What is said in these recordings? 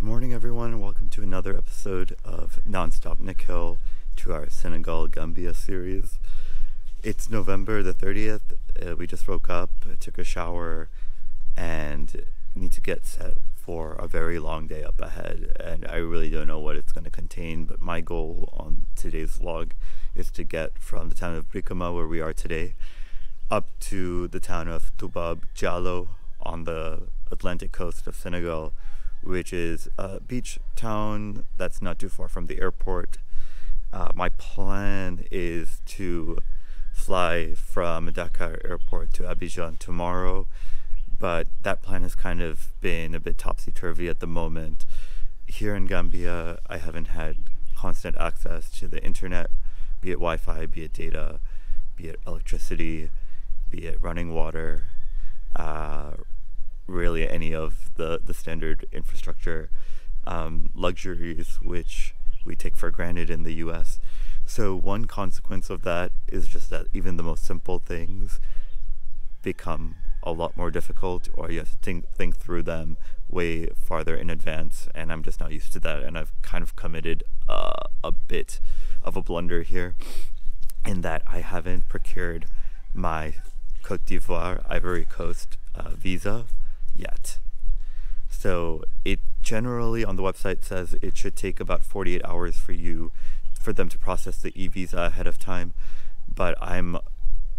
morning, everyone, and welcome to another episode of Nonstop Nikhil to our Senegal-Gambia series. It's November the 30th. We just woke up, took a shower, and need to get set for a very long day up ahead. And I really don't know what it's going to contain, but my goal on today's vlog is to get from the town of Brikama, where we are today, up to the town of Toubab Diallo on the Atlantic coast of Senegal, which is a beach town that's not too far from the airport. My plan is to fly from Dakar airport to Abidjan tomorrow, but that plan has kind of been a bit topsy-turvy at the moment. Here in Gambia, I haven't had constant access to the internet, be it Wi-Fi, be it data, be it electricity, be it running water, really any of the standard infrastructure luxuries which we take for granted in the US. So one consequence of that is just that even the most simple things become a lot more difficult, or you have to think through them way farther in advance, and I'm just not used to that, and I've kind of committed a bit of a blunder here in that I haven't procured my Côte d'Ivoire, Ivory Coast visa yet. So it generally on the website says it should take about 48 hours for them to process the e-visa ahead of time, but I'm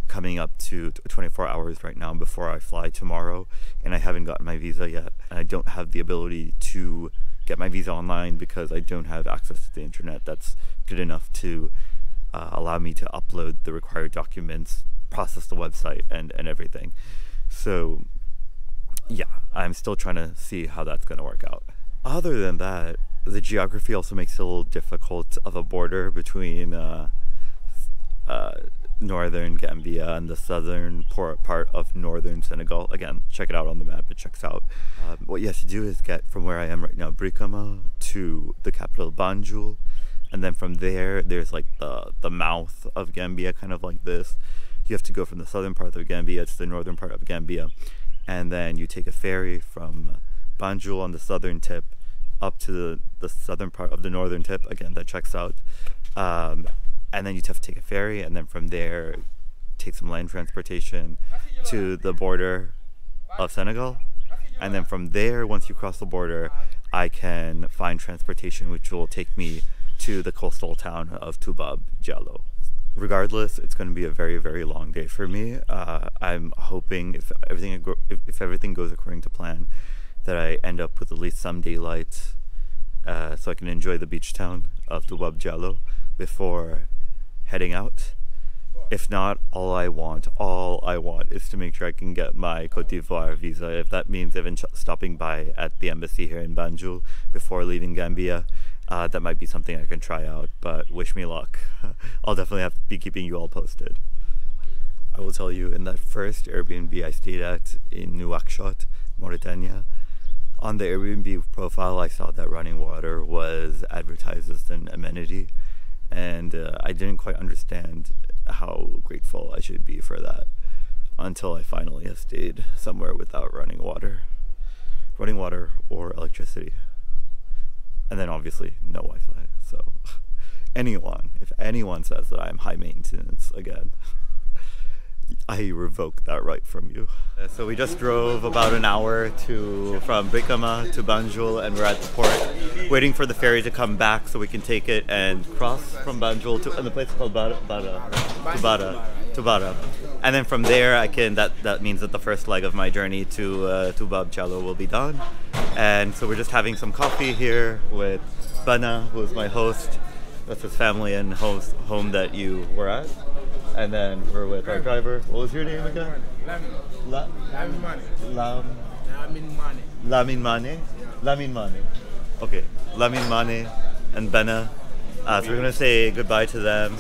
coming up to 24 hours right now before I fly tomorrow, and I haven't gotten my visa yet, and I don't have the ability to get my visa online because I don't have access to the internet that's good enough to allow me to upload the required documents, process the website, and everything. So yeah, I'm still trying to see how that's going to work out. Other than that, the geography also makes it a little difficult of a border between northern Gambia and the southern part of northern Senegal. Again, check it out on the map, it checks out. What you have to do is get from where I am right now, Brikama, to the capital Banjul, and then from there, there's like the mouth of Gambia, kind of like this. You have to go from the southern part of Gambia to the northern part of Gambia, and then you take a ferry from Banjul on the southern tip up to the southern part of the northern tip. Again, that checks out. And then you have to take a ferry, and then from there take some land transportation to the border of Senegal. And then from there, once you cross the border, I can find transportation which will take me to the coastal town of Toubab Diallo. Regardless, it's going to be a very, very long day for me. I'm hoping if everything goes according to plan, that I end up with at least some daylight so I can enjoy the beach town of Toubab Diallo before heading out. If not, all I want is to make sure I can get my Côte d'Ivoire visa. If that means even stopping by at the embassy here in Banjul before leaving Gambia, that might be something I can try out, but wish me luck. I'll definitely have to be keeping you all posted. I will tell you, in that first Airbnb I stayed at in Nouakchott, Mauritania, on the Airbnb profile I saw that running water was advertised as an amenity, and I didn't quite understand how grateful I should be for that until I finally have stayed somewhere without running water or electricity. And then obviously no Wi-Fi. So if anyone says that I'm high maintenance again, I revoke that right from you. So we just drove about an hour from Brikama to Banjul, and we're at the port waiting for the ferry to come back so we can take it and cross from Banjul to the place called Toubara. And then from there that means that the first leg of my journey to Toubab Diallo will be done. And so we're just having some coffee here with Bana, who is my host. That's his family and home that you were at. And then we're with our driver. What was your name again? Lamin Mane. Okay, Lamin Mane and Bana. So we're gonna say goodbye to them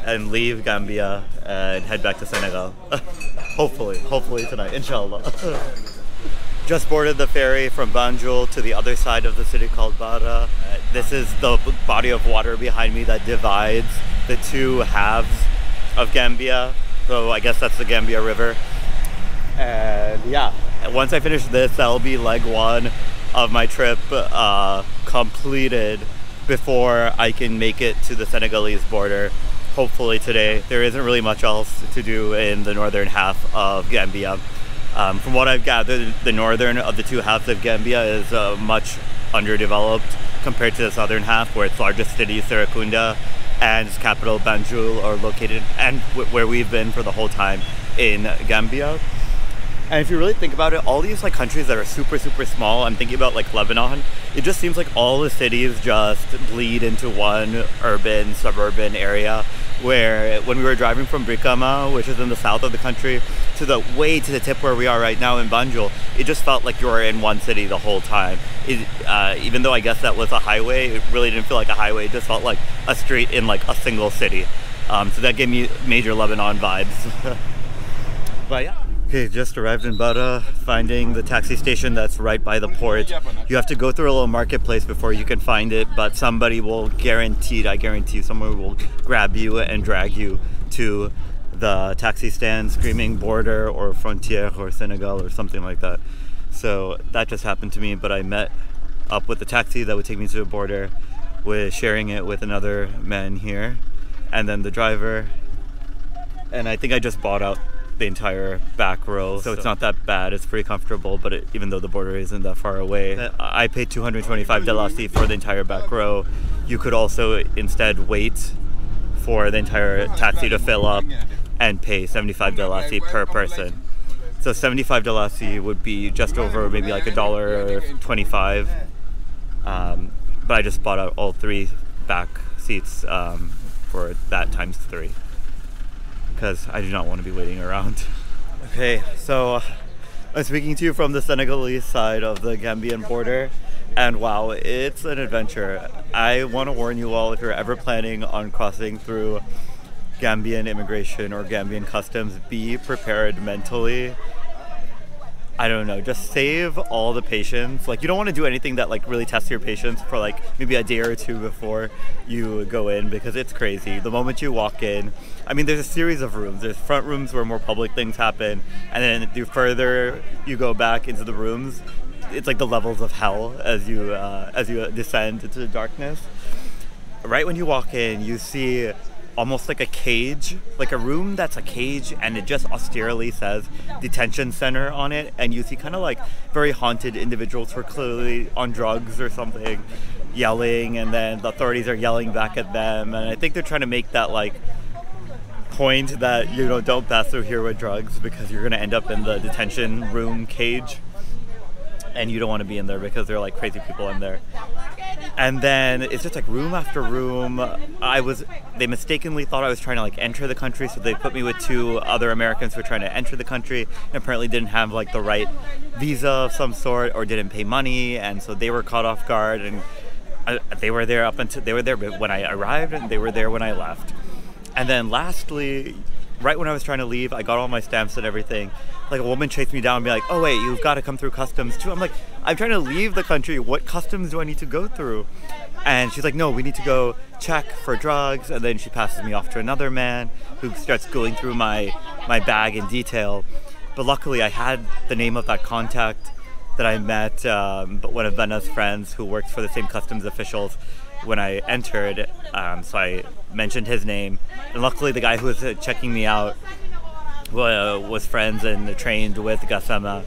and leave Gambia and head back to Senegal. hopefully tonight, inshallah. Just boarded the ferry from Banjul to the other side of the city called Bara. This is the body of water behind me that divides the two halves of Gambia. So I guess that's the Gambia River. And yeah, once I finish this, that'll be leg one of my trip completed before I can make it to the Senegalese border. Hopefully today. There isn't really much else to do in the northern half of Gambia. From what I've gathered, the northern of the two halves of Gambia is much underdeveloped compared to the southern half, where its largest city, Serekunda, and its capital, Banjul, are located, and where we've been for the whole time in Gambia. And if you really think about it, all these like countries that are super, super small, I'm thinking about like Lebanon, it just seems like all the cities just bleed into one urban, suburban area, where when we were driving from Brikama, which is in the south of the country, to the tip where we are right now in Banjul, it just felt like you were in one city the whole time. Even though I guess that was a highway, it really didn't feel like a highway, it just felt like a street in like a single city. So that gave me major Lebanon vibes. But yeah. Okay, just arrived in Bara, finding the taxi station that's right by the port. You have to go through a little marketplace before you can find it, but somebody will I guarantee someone will grab you and drag you to the taxi stand screaming border or frontier or Senegal or something like that. So that just happened to me, but I met up with the taxi that would take me to the border, with sharing it with another man here, and then the driver. And I think I just bought out the entire back row, so it's not that bad. It's pretty comfortable, but even though the border isn't that far away, I paid 225 dalasi for the entire back row. You could also instead wait for the entire taxi to fill up and pay 75 dalasi per person. So 75 dalasi would be just over maybe like $1.25. But I just bought out all 3 back seats for that times 3. Because I do not want to be waiting around. Okay, so I'm speaking to you from the Senegalese side of the Gambian border, and wow, it's an adventure. I want to warn you all, if you're ever planning on crossing through Gambian immigration or Gambian customs, be prepared mentally. I don't know, just save all the patience. Like, you don't want to do anything that like really tests your patience for like maybe a day or two before you go in, because it's crazy. The moment you walk in, I mean, there's a series of rooms. There's front rooms where more public things happen, and then the further you go back into the rooms, it's like the levels of hell as you descend into the darkness. Right when you walk in, you see almost like a cage, like a room that's a cage, and it just austerely says detention center on it, and you see kind of like very haunted individuals who are clearly on drugs or something yelling, and then the authorities are yelling back at them, and I think they're trying to make that like point that, you know, don't pass through here with drugs because you're going to end up in the detention room cage, and you don't want to be in there because there are like crazy people in there. And then it's just like room after room. They mistakenly thought I was trying to like enter the country, so they put me with 2 other Americans who were trying to enter the country and apparently didn't have like the right visa of some sort or didn't pay money, and so they were caught off guard, and they were there when I arrived, and they were there when I left. And then lastly, right when I was trying to leave, I got all my stamps and everything. Like, a woman chased me down and be like, "Oh wait, you've got to come through customs too." I'm like, I'm trying to leave the country. What customs do I need to go through? And she's like, "No, we need to go check for drugs." And then she passes me off to another man who starts going through my bag in detail. But luckily, I had the name of that contact that I met, but one of Benna's friends who works for the same customs officials when I entered. So I mentioned his name, and luckily the guy who was checking me out was friends and trained with Gassama,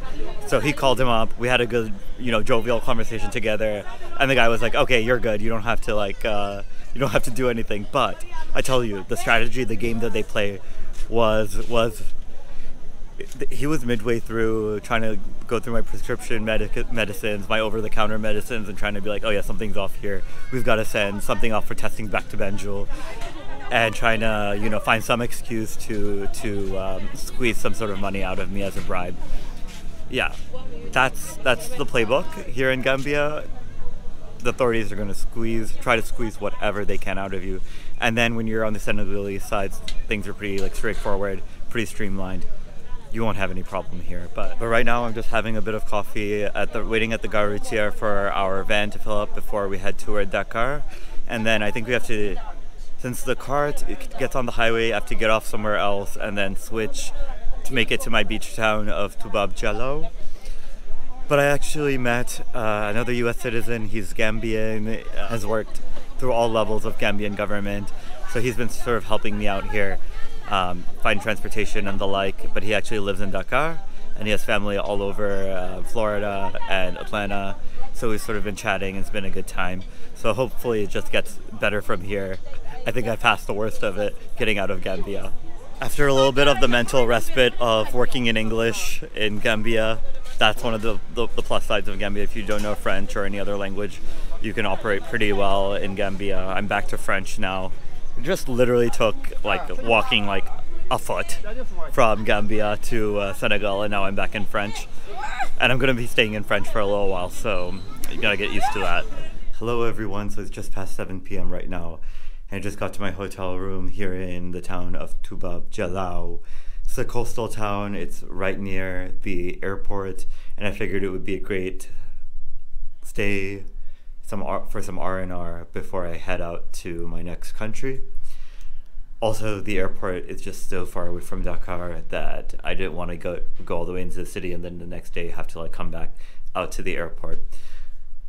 so he called him up. We had a good, jovial conversation together, and the guy was like, "Okay, you're good. You don't have to you don't have to do anything." But I tell you, the strategy, the game that they play, was he was midway through trying to go through my prescription medicines, my over-the-counter medicines, and trying to be like, "Oh yeah, something's off here. We've got to send something off for testing back to Banjul," and trying to find some excuse to squeeze some sort of money out of me as a bribe. Yeah, that's the playbook here in Gambia. The authorities are going to try to squeeze whatever they can out of you, and then when you're on the Senegalese side, things are pretty straightforward, pretty streamlined. You won't have any problem here. But right now I'm just having a bit of coffee waiting at the Gare Routière for our van to fill up before we head toward Dakar. And then I think we have to, since the car gets on the highway, I have to get off somewhere else and then switch to make it to my beach town of Toubab Diallo. But I actually met another US citizen. He's Gambian, has worked through all levels of Gambian government. So he's been sort of helping me out here, find transportation and the like. But he actually lives in Dakar, and he has family all over Florida and Atlanta. So we've sort of been chatting. It's been a good time. So hopefully it just gets better from here. I think I passed the worst of it, getting out of Gambia. After a little bit of the mental respite of working in English in Gambia, that's one of the plus sides of Gambia. If you don't know French or any other language, you can operate pretty well in Gambia. I'm back to French now. It just literally took like walking like a foot from Gambia to Senegal, and now I'm back in French. And I'm going to be staying in French for a little while, so you gotta get used to that. Hello everyone, so it's just past 7 p.m. right now. And I just got to my hotel room here in the town of Toubab Jalao. It's a coastal town. It's right near the airport, and I figured it would be a great stay for some R&R before I head out to my next country. Also, the airport is just so far away from Dakar that I didn't want to go all the way into the city and then the next day have to like come back out to the airport.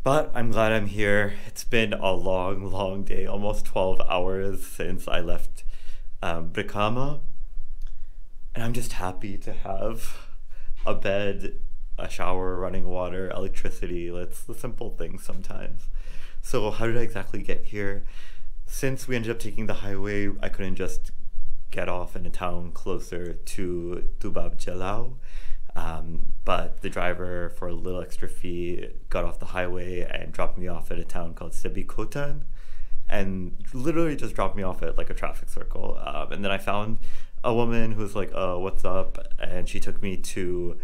But I'm glad I'm here. It's been a long day, almost 12 hours since I left Brikama. And I'm just happy to have a bed, a shower, running water, electricity. It's the simple things sometimes. So how did I exactly get here? Since we ended up taking the highway, I couldn't just get off in a town closer to Toubab Jalao. But the driver, for a little extra fee, got off the highway and dropped me off at a town called Sébikotane, and literally just dropped me off at like a traffic circle. And then I found a woman who was like, "Oh, what's up?" And she took me to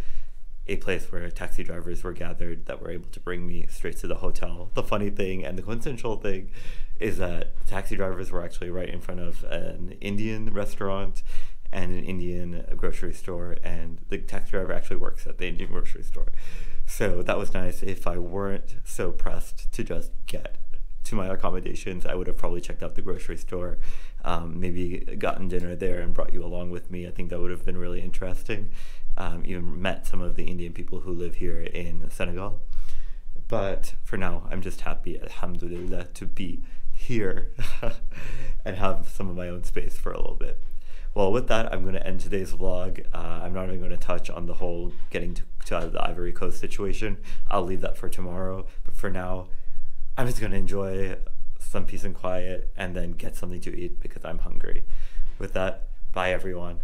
a place where taxi drivers were gathered that were able to bring me straight to the hotel. The funny thing and the coincidental thing is that taxi drivers were actually right in front of an Indian restaurant and an Indian grocery store, and the taxi driver actually works at the Indian grocery store. So that was nice. If I weren't so pressed to just get to my accommodations, I would have probably checked out the grocery store, maybe gotten dinner there and brought you along with me. I think that would have been really interesting. Even met some of the Indian people who live here in Senegal. But for now, I'm just happy, alhamdulillah, to be here and have some of my own space for a little bit. Well, with that, I'm going to end today's vlog. I'm not even going to touch on the whole getting to the Ivory Coast situation. I'll leave that for tomorrow. But for now, I'm just going to enjoy some peace and quiet and then get something to eat because I'm hungry. With that, bye everyone.